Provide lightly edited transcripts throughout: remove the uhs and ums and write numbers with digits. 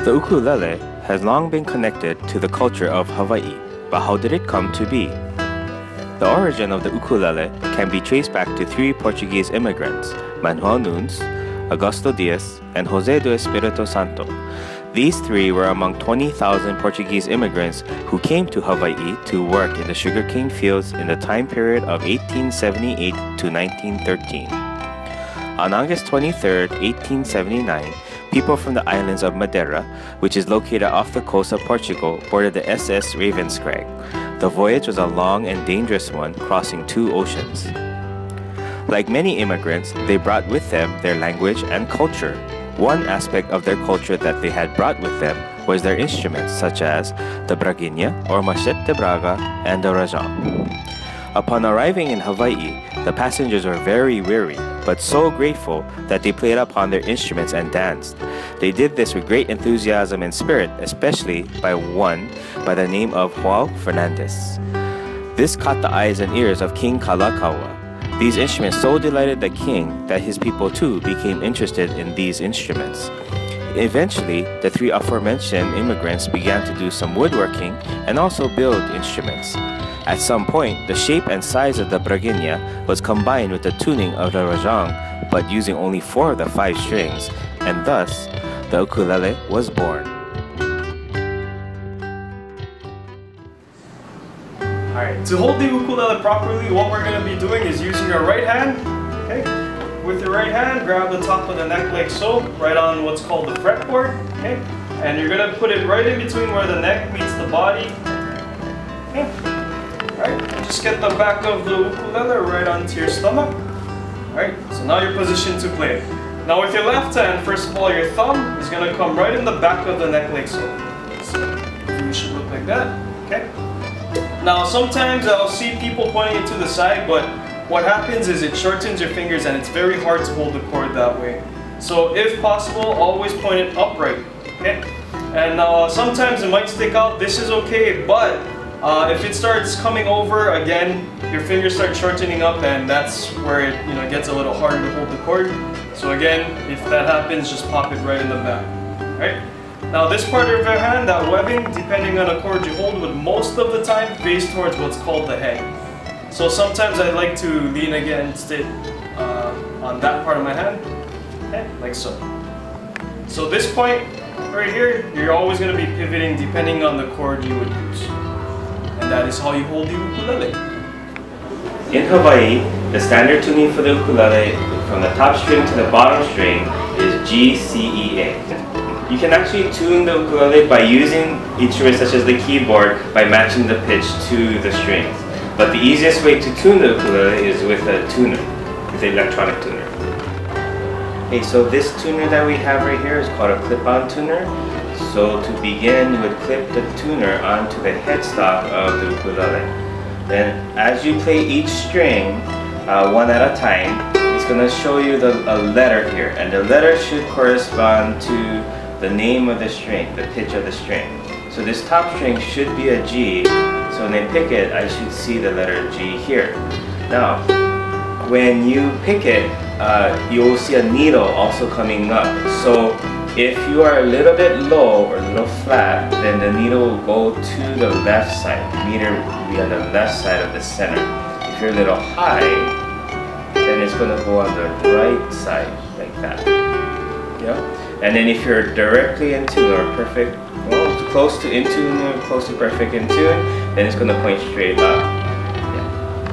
The ukulele has long been connected to the culture of Hawaii, but how did it come to be? The origin of the ukulele can be traced back to three Portuguese immigrants, Manuel Nunes, Augusto Dias, and José do Espírito Santo. These three were among 20,000 Portuguese immigrants who came to Hawaii to work in the sugarcane fields in the time period of 1878 to 1913. On August 23, 1879, people from the islands of Madeira, which is located off the coast of Portugal, boarded the SS Ravenscrag. The voyage was a long and dangerous one, crossing two oceans. Like many immigrants, they brought with them their language and culture. One aspect of their culture that they had brought with them was their instruments, such as the braguinha or machete de braga and the rajang. Upon arriving in Hawaii, the passengers were very weary, but so grateful that they played upon their instruments and danced. They did this with great enthusiasm and spirit, especially by one by the name of João Fernandes. This caught the eyes and ears of King Kalakaua. These instruments so delighted the king that his people too became interested in these instruments. Eventually, the three aforementioned immigrants began to do some woodworking and also build instruments. At some point, the shape and size of the braguinha was combined with the tuning of the rajang, but using only 4 of the 5 strings, and thus, the ukulele was born. Alright, to hold the ukulele properly, what we're going to be doing is using your right hand. Okay, with your right hand, grab the top of the neck like so, right on what's called the fretboard. Okay, and you're going to put it right in between where the neck meets the body. Okay. Alright, just get the back of the ukulele right onto your stomach. Alright, so now you're positioned to play it. Now with your left hand, first of all, your thumb is going to come right in the back of the neck like so. So you should look like that. Okay. Now sometimes I'll see people pointing it to the side, but what happens is it shortens your fingers and it's very hard to hold the chord that way. So if possible, always point it upright. Okay. And sometimes it might stick out. This is okay, but if it starts coming over again, your fingers start shortening up, and that's where it gets a little harder to hold the chord. So again, if that happens, just pop it right in the back. Right? Now this part of your hand, that webbing, depending on the chord you hold, would most of the time face towards what's called the head. So sometimes I like to lean against it on that part of my hand, okay, like so. So this point right here, you're always going to be pivoting depending on the chord you would use. And that is how you hold the ukulele. In Hawaii, the standard tuning for the ukulele from the top string to the bottom string is G, C, E, A. You can actually tune the ukulele by using instruments such as the keyboard by matching the pitch to the strings. But the easiest way to tune the ukulele is with a tuner, with an electronic tuner. Okay, so this tuner that we have right here is called a clip-on tuner. So to begin, you would clip the tuner onto the headstock of the ukulele. Then as you play each string, one at a time, it's going to show you a letter here. And the letter should correspond to the name of the string, the pitch of the string. So this top string should be a G. So when I pick it, I should see the letter G here. Now, when you pick it, you will see a needle also coming up. So if you are a little bit low or a little flat, then the needle will go to the left side. The meter will be on the left side of the center. If you're a little high, then it's going to go on the right side, like that. Yeah? And then if you're directly in tune or perfect, well, close to in tune or close to perfect in tune, then it's going to point straight up.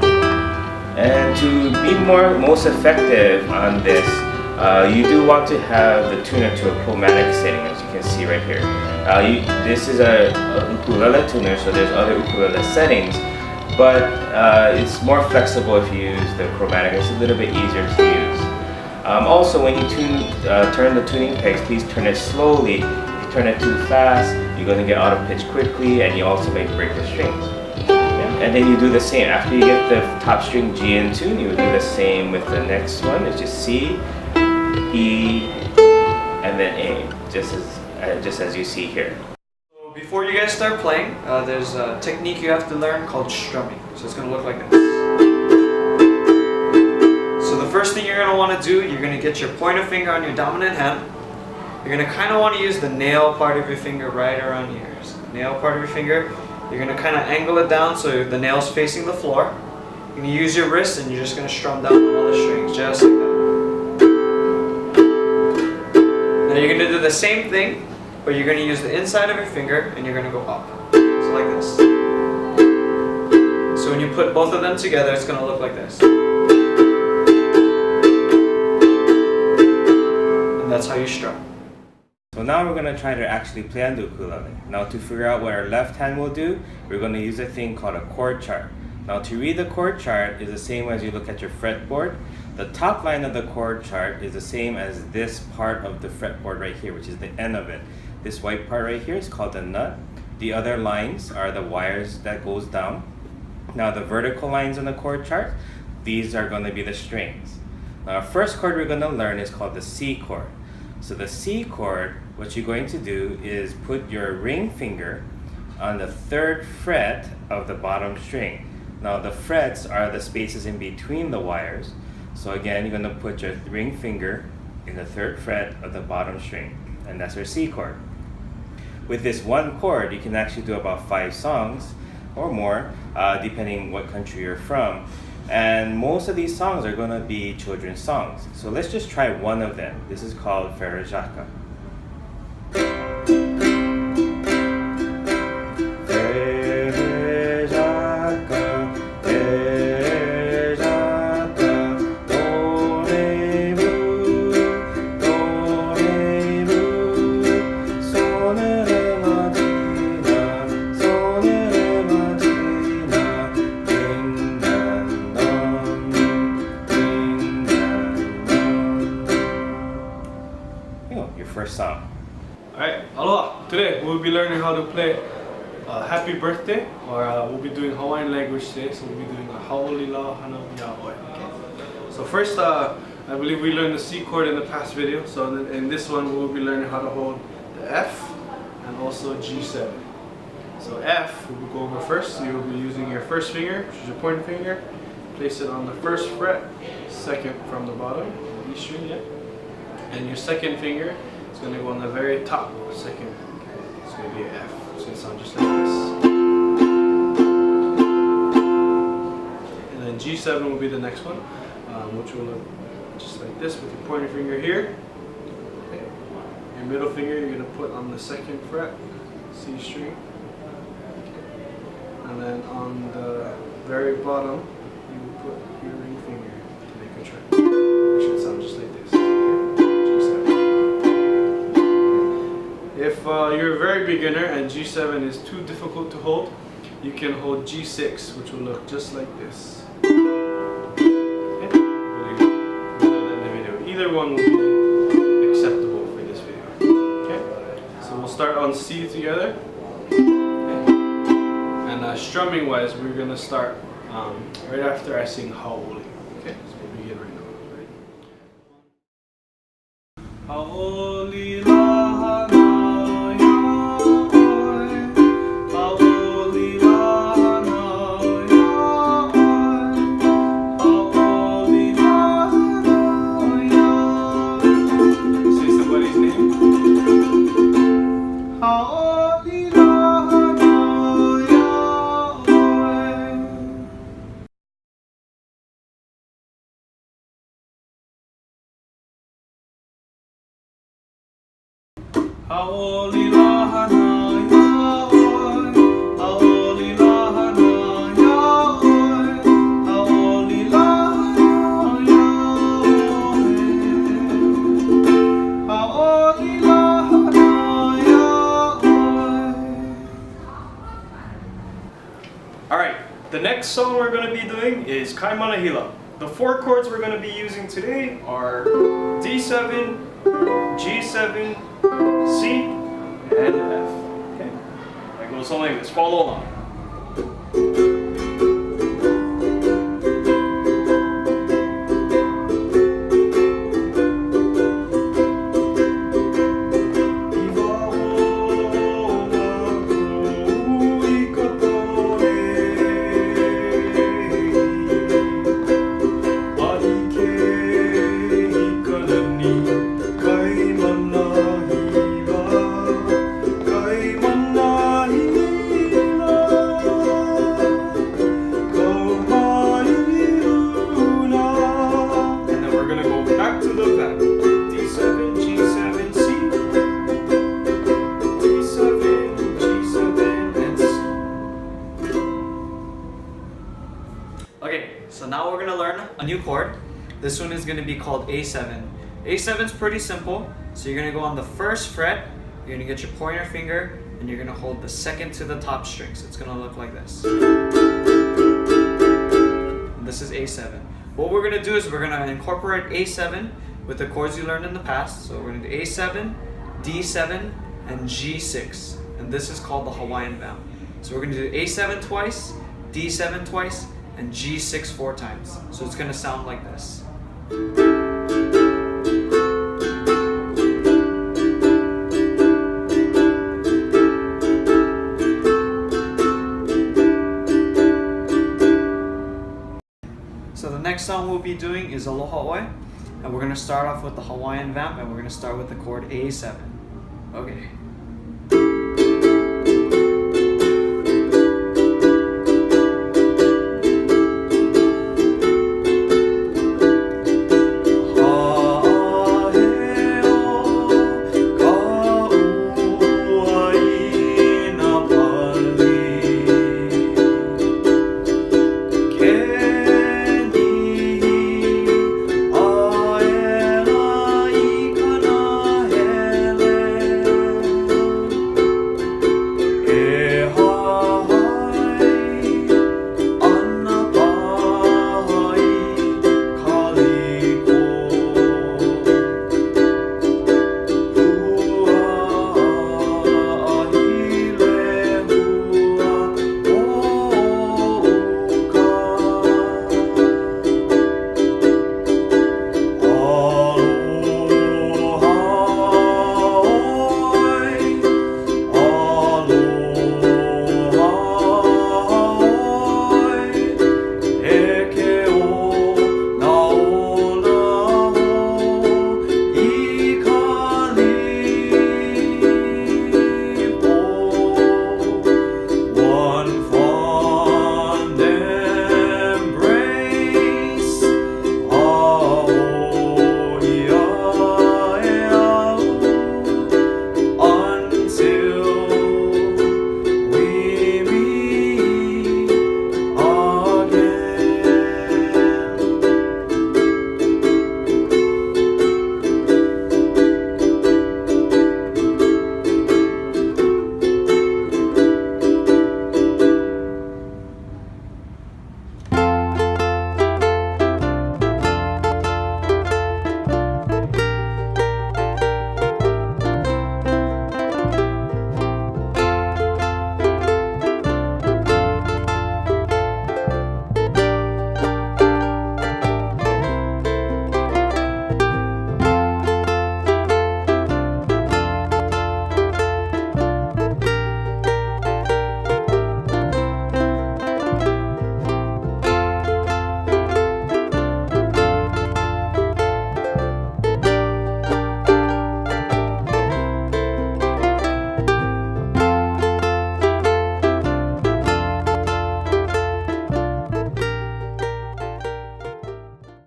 Yeah. And to be most effective on this, you do want to have the tuner to a chromatic setting, as you can see right here. This is a ukulele tuner, so there's other ukulele settings, but it's more flexible if you use the chromatic. It's a little bit easier to use. Also, when you turn the tuning pegs, please turn it slowly. If you turn it too fast, you're going to get out of pitch quickly, and you also may break the strings. Yeah. And then you do the same. After you get the top string G in tune, you would do the same with the next one. It's just C, E, and then A, just as you see here. So before you guys start playing, there's a technique you have to learn called strumming. So it's going to look like this. So the first thing you're going to want to do, you're going to get your pointer finger on your dominant hand, you're gonna kind of want to use the nail part of your finger right around here. So nail part of your finger, you're gonna kind of angle it down so the nail's facing the floor. You're gonna use your wrist and you're just gonna strum down all the strings just like that. Now you're gonna do the same thing, but you're gonna use the inside of your finger and you're gonna go up. So like this. So when you put both of them together, it's gonna look like this. And that's how you strum. So now we're going to try to actually play on the ukulele. Now to figure out what our left hand will do, we're going to use a thing called a chord chart. Now to read the chord chart is the same as you look at your fretboard. The top line of the chord chart is the same as this part of the fretboard right here, which is the end of it. This white part right here is called the nut. The other lines are the wires that goes down. Now the vertical lines on the chord chart, these are going to be the strings. Now our first chord we're going to learn is called the C chord. So the C chord, what you're going to do is put your ring finger on the 3rd fret of the bottom string. Now the frets are the spaces in between the wires. So again, you're going to put your ring finger in the 3rd fret of the bottom string, and that's your C chord. With this one chord, you can actually do about 5 songs or more, depending what country you're from. And most of these songs are going to be children's songs. So let's just try one of them. This is called Ferejaka. Your first song. Alright, aloha! Today we'll be learning how to play Happy Birthday, or we'll be doing Hawaiian language today, so we'll be doing a Haolila Hana Yaoi. Okay. So first, I believe we learned the C chord in the past video, so in this one we'll be learning how to hold the F and also G7. So F, we'll go over first, so you'll be using your first finger, which is your pointer finger, place it on the 1st fret, 2nd from the bottom, E string, yeah. And your 2nd finger is going to go on the very top, 2nd. It's going to be an F. It's going to sound just like this. And then G7 will be the next one, which will look just like this with your pointer finger here. Okay. Your middle finger you're going to put on the 2nd fret, C string. Okay. And then on the very bottom, you will put your ring finger to make a track. It should sound just like this. If you're a very beginner and G7 is too difficult to hold, you can hold G6, which will look just like this. Okay. Either one will be acceptable for this video. Okay. So we'll start on C together. Okay. And strumming wise, we're gonna start right after I sing Haoli. Okay. So we'll begin right now. Ready? Haoli la. Haoli la hana yaoi, haoli la hana yaoi, haoli la hana yaoi, haoli la hana yaoi. Alright, the next song we're going to be doing is Kaimana Hila. The 4 chords we're going to be using today are D7, G7, C, and F. Okay? That goes something like this. Follow along. Kaimana new chord. This one is going to be called A7. A7 is pretty simple. So you're going to go on the first fret, you're going to get your pointer finger, and you're going to hold the second to the top string. So it's going to look like this. And this is A7. What we're going to do is we're going to incorporate A7 with the chords you learned in the past. So we're going to do A7, D7, and G6. And this is called the Hawaiian Mountain. So we're going to do A7 twice, D7 twice, and G6 4 times. So it's going to sound like this. So the next song we'll be doing is Aloha Oi, and we're going to start off with the Hawaiian Vamp, and we're going to start with the chord A7. Okay.